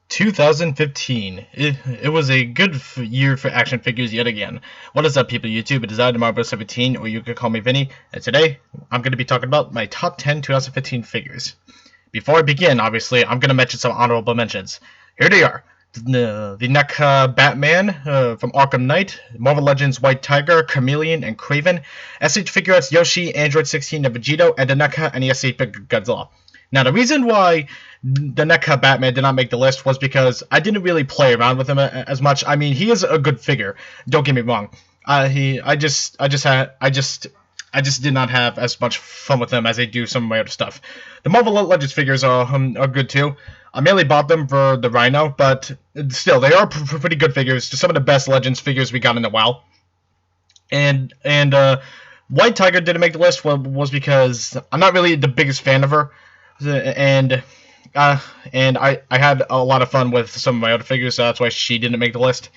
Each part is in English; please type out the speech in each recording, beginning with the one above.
2015. It was a good year for action figures yet again. What is up, people of YouTube? It is I, Marble17, or you can call me Vinny, and today I'm going to be talking about my top 10 2015 figures. Before I begin, obviously, I'm going to mention some honorable mentions. Here they are. The Neca Batman from Arkham Knight, Marvel Legends White Tiger, Chameleon, and Kraven, S.H.Figuarts Yoshi, Android 16, and Vegito, and the Neca and the S.H. Godzilla. Now, the reason why the Neca Batman did not make the list was because I didn't really play around with him as much. I mean, he is a good figure. Don't get me wrong. I just did not have as much fun with them as I do some of my other stuff. The Marvel Legends figures are good too. I mainly bought them for the Rhino, but still, they are pretty good figures. Just some of the best Legends figures we got in a while. And White Tiger didn't make the list was because I'm not really the biggest fan of her, and I had a lot of fun with some of my other figures, so that's why she didn't make the list.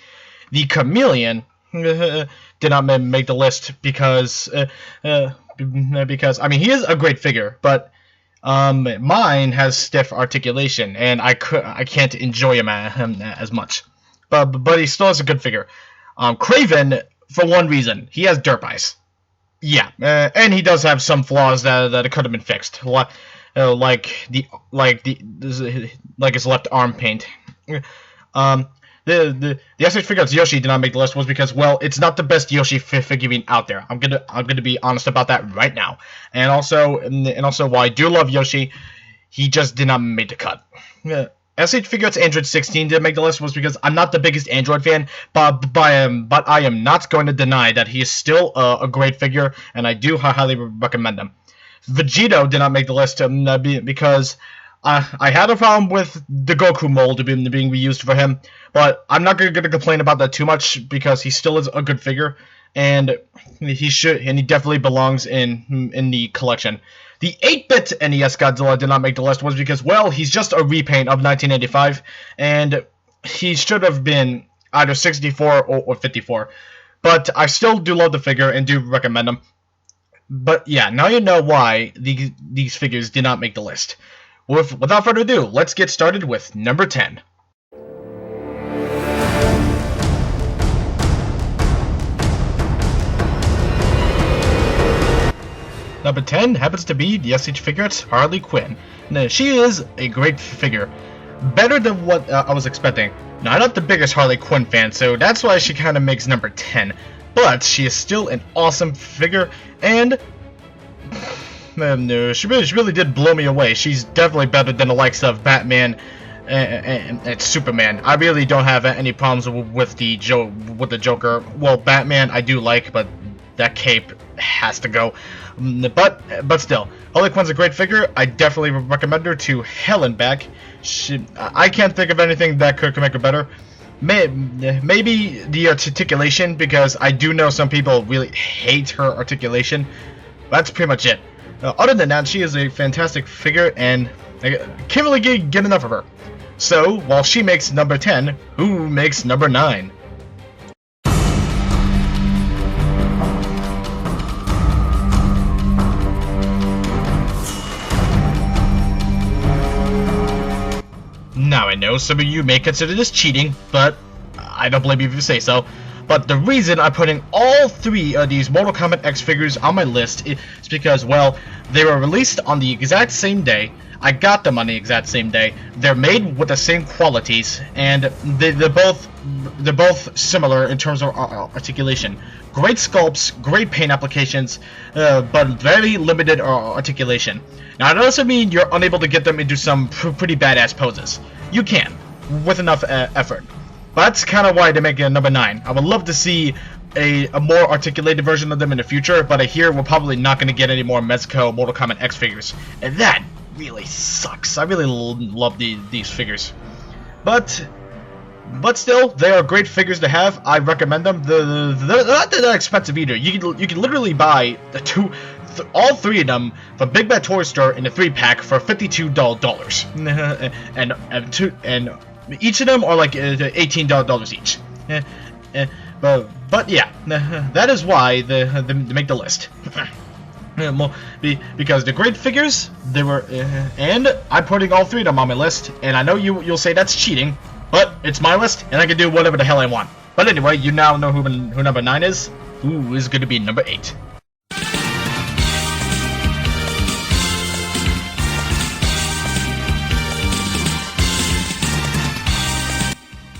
The Chameleon did not make the list because I mean, he is a great figure, but mine has stiff articulation, and I can't enjoy him as much. But he still is a good figure. Kraven, for one reason, he has derp eyes. Yeah, and he does have some flaws that could have been fixed, like his left arm paint. The S.H.Figuarts Yoshi did not make the list was because, well, it's not the best Yoshi figurine out there. I'm gonna be honest about that right now. And also while I do love Yoshi, he just did not make the cut. S.H.Figuarts Android 16 didn't make the list was because I'm not the biggest Android fan, but I am not going to deny that he is still a great figure, and I do highly recommend him. Vegito did not make the list because I had a problem with the Goku mold being reused for him, but I'm not going to complain about that too much because he still is a good figure, and he definitely belongs in the collection. The 8-bit NES Godzilla did not make the list was because, well, he's just a repaint of 1985, and he should have been either 64 or 54. But I still do love the figure and do recommend him. But yeah, now you know why these figures did not make the list. Without further ado, let's get started with number 10. Number 10 happens to be the S.H.Figuarts Harley Quinn. Now, she is a great figure. Better than what I was expecting. Now, I'm not the biggest Harley Quinn fan, so that's why she kind of makes number 10. But she is still an awesome figure, and she really did blow me away. She's definitely better than the likes of Batman and Superman. I really don't have any problems with the Joker. Well, Batman I do like, but that cape has to go. But still, Harley Quinn's a great figure. I definitely recommend her to hell and back. I can't think of anything that could make her better. Maybe the articulation, because I do know some people really hate her articulation. That's pretty much it. Other than that, she is a fantastic figure, and I can't really get enough of her. So, while she makes number 10, who makes number 9? Now, I know some of you may consider this cheating, but I don't blame you if you say so. But the reason I'm putting all 3 of these Mortal Kombat X figures on my list is because, well, they were released on the exact same day. I got them on the exact same day. They're made with the same qualities, and they're both similar in terms of articulation. Great sculpts, great paint applications, but very limited articulation. Now, it doesn't mean you're unable to get them into some pretty badass poses. You can, with enough effort. But that's kind of why they make it number 9. I would love to see a more articulated version of them in the future, but I hear we're probably not going to get any more Mezco Mortal Kombat X figures. And that really sucks. I really love these figures. But still, they are great figures to have. I recommend them. They're not that expensive either. You can literally buy all 3 of them from Big Bad Toy Store in a 3-pack for $52. and each of them are like $18 each. But yeah, that is why they make the list. Because the great figures, they were, and I'm putting all 3 of them on my list, and I know you'll say that's cheating, but it's my list, and I can do whatever the hell I want. But anyway, you now know who number 9 is. Who is going to be number 8?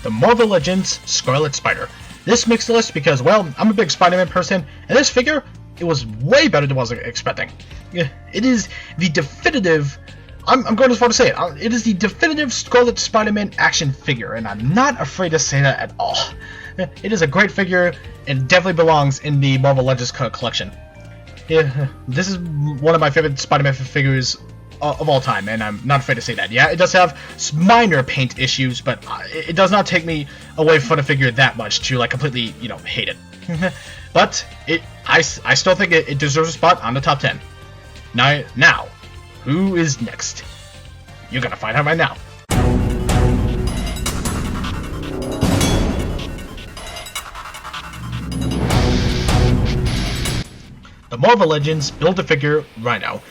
The Marvel Legends Scarlet Spider. This makes the list because, well, I'm a big Spider-Man person, and this figure, it was way better than what I was expecting. It is the definitive, I'm going as far to say it, it is the definitive Scarlet Spider-Man action figure, and I'm not afraid to say that at all. It is a great figure, and definitely belongs in the Marvel Legends collection. This is one of my favorite Spider-Man figures of all time, and I'm not afraid to say that. Yeah, it does have minor paint issues, but it does not take me away from the figure that much to like completely, hate it. But I still think it deserves a spot on the top 10. Now, who is next? You're gonna find out right now. The Marvel Legends Build-A-Figure Rhino.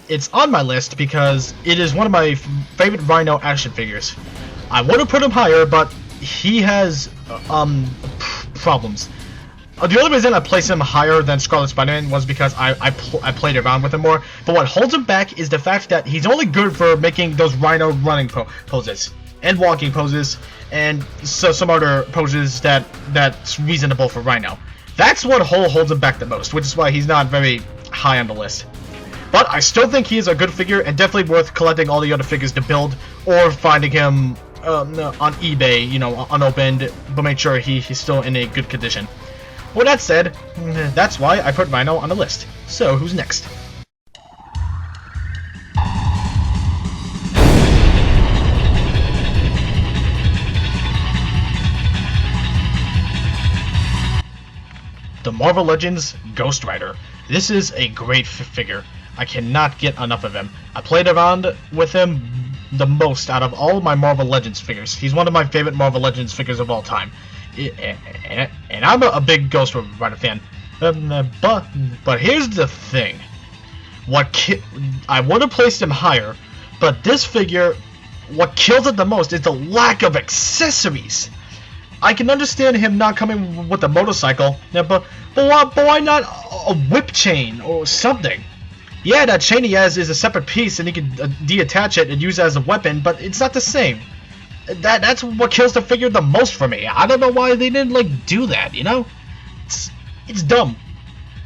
It's on my list because it is one of my favorite Rhino action figures. I would have put him higher, but he has problems. The only reason I placed him higher than Scarlet Spider-Man was because I played around with him more. But what holds him back is the fact that he's only good for making those Rhino running poses and walking poses and some other poses that's reasonable for Rhino. That's what holds him back the most, which is why he's not very high on the list. But I still think he is a good figure and definitely worth collecting all the other figures to build or finding him on eBay, unopened, but make sure he's still in a good condition. With that said, that's why I put Rhino on the list. So, who's next? The Marvel Legends Ghost Rider. This is a great figure. I cannot get enough of him. I played around with him the most out of all my Marvel Legends figures. He's one of my favorite Marvel Legends figures of all time. And I'm a big Ghost Rider fan. But here's the thing. I would have placed him higher, but this figure, what kills it the most is the lack of accessories. I can understand him not coming with a motorcycle, but why not a whip chain or something? Yeah, that chain he has is a separate piece, and he can deattach it and use it as a weapon, but it's not the same. That's what kills the figure the most for me. I don't know why they didn't do that. It's dumb,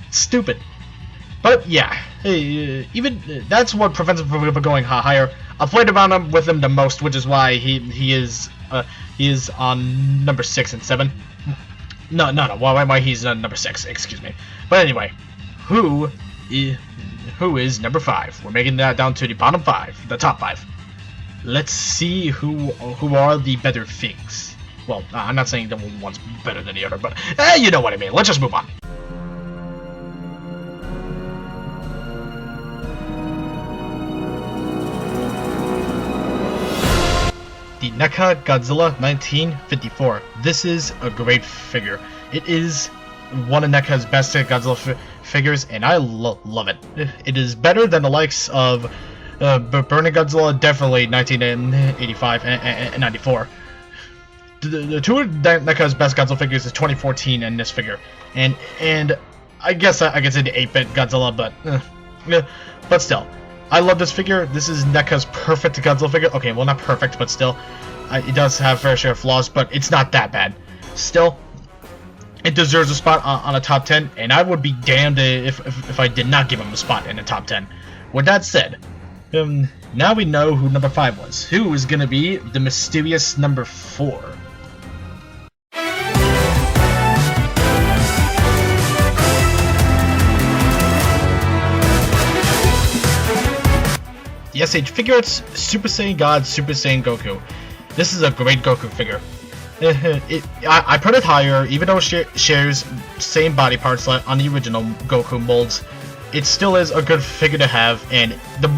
it's stupid. But yeah, even that's what prevents him from going higher. I played around with him the most, which is why he is on number 6 and 7. No. Why he's number 6? Excuse me. But anyway, who is number 5? We're making that down to the bottom 5, the top 5. Let's see who are the better figs. Well, I'm not saying that one's better than the other, but you know what I mean. Let's just move on. The Neca Godzilla 1954. This is a great figure. It is one of NECA's best Godzilla figures, and I love it. It is better than the likes of Burning Godzilla, definitely 1985 and 94. The two of NECA's best Godzilla figures is 2014 and this figure, and I guess I could say the 8-bit Godzilla, but still. I love this figure. This is NECA's perfect Godzilla figure. Okay, well, not perfect, but still. It does have fair share of flaws, but it's not that bad. Still, it deserves a spot on a top 10, and I would be damned if I did not give him a spot in the top 10. With that said, now we know who number 5 was. Who is going to be the mysterious number 4? The S.H.Figuarts Super Saiyan God Super Saiyan Goku. This is a great Goku figure. I put it higher, even though it shares same body parts like on the original Goku molds. It still is a good figure to have, and the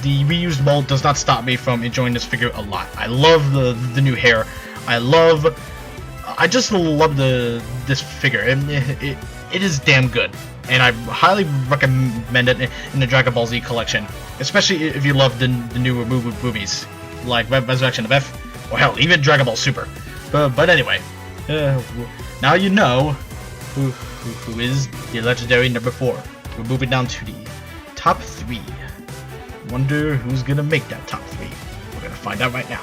reused mold does not stop me from enjoying this figure a lot. I love the new hair. I just love this figure, and it is damn good, and I highly recommend it in the Dragon Ball Z collection, especially if you love the newer movies, like Resurrection of F, or hell, even Dragon Ball Super. But anyway, now you know who is the legendary number 4. We're moving down to the top 3. Wonder who's gonna make that top 3. We're gonna find out right now.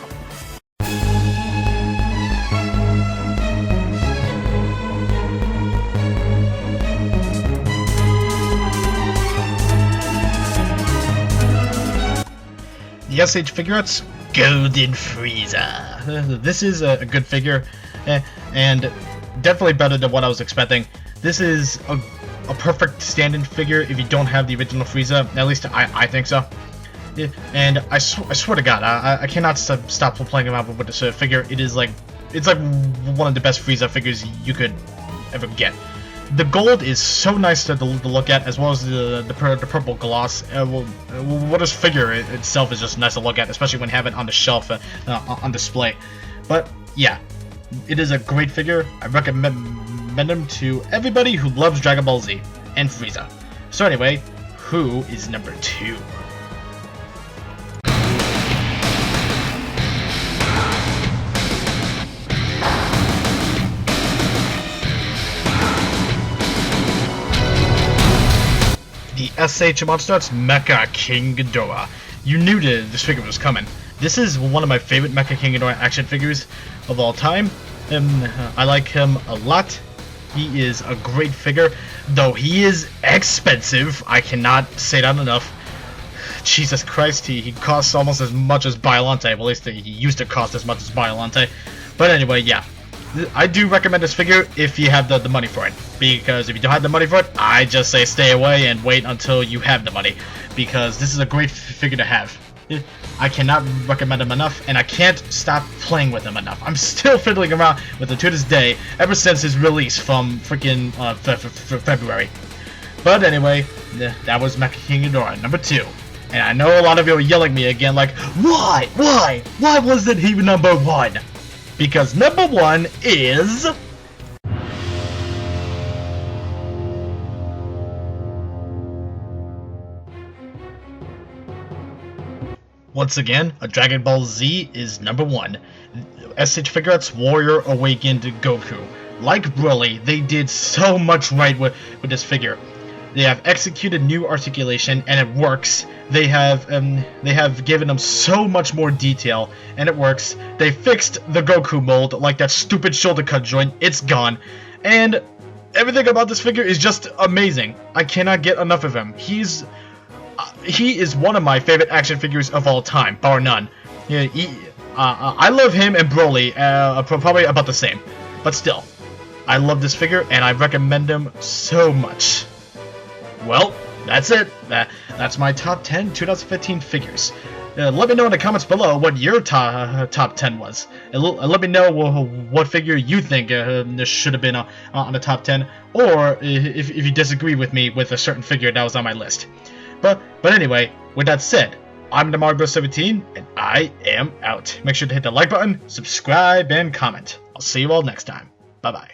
The S.H.Figuarts Golden Frieza. This is a good figure, and definitely better than what I was expecting. This is a perfect stand-in figure if you don't have the original Frieza. At least I think so. And I swear to God, I cannot stop playing around with this figure. It's like one of the best Frieza figures you could ever get. The gold is so nice to look at, as well as the purple gloss. What this figure itself is just nice to look at, especially when you have it on the shelf on display. But yeah, it is a great figure. I recommend him to everybody who loves Dragon Ball Z and Frieza. So anyway, who is number 2? The S.H.MonsterArts Mecha King Ghidorah. You knew this figure was coming. This is one of my favorite Mecha King Ghidorah action figures of all time. I like him a lot. He is a great figure, though he is expensive. I cannot say that enough. Jesus Christ, he costs almost as much as Biollante. Well, at least he used to cost as much as Biollante. But anyway, yeah. I do recommend this figure if you have the money for it, because if you don't have the money for it, I just say stay away and wait until you have the money, because this is a great figure to have. I cannot recommend him enough, and I can't stop playing with him enough. I'm still fiddling around with him to this day, ever since his release from freaking February. But anyway, that was Mecha King Ghidorah, number 2. And I know a lot of you are yelling at me again like, why wasn't he number 1? Because number 1 is... Once again, a Dragon Ball Z is number 1. S.H.Figuarts Warrior Awakened Goku. Like Broly, they did so much right with this figure. They have executed new articulation, and it works. They have given them so much more detail, and it works. They fixed the Goku mold, like that stupid shoulder cut joint. It's gone, and everything about this figure is just amazing. I cannot get enough of him. He is one of my favorite action figures of all time, bar none. Yeah, I love him and Broly, probably about the same, but still, I love this figure, and I recommend him so much. Well, that's it. That's my top 10 2015 figures. Let me know in the comments below what your top 10 was. And let me know what figure you think should have been on the top 10, or if you disagree with me with a certain figure that was on my list. But anyway, with that said, I'm Marble17, and I am out. Make sure to hit the like button, subscribe, and comment. I'll see you all next time. Bye-bye.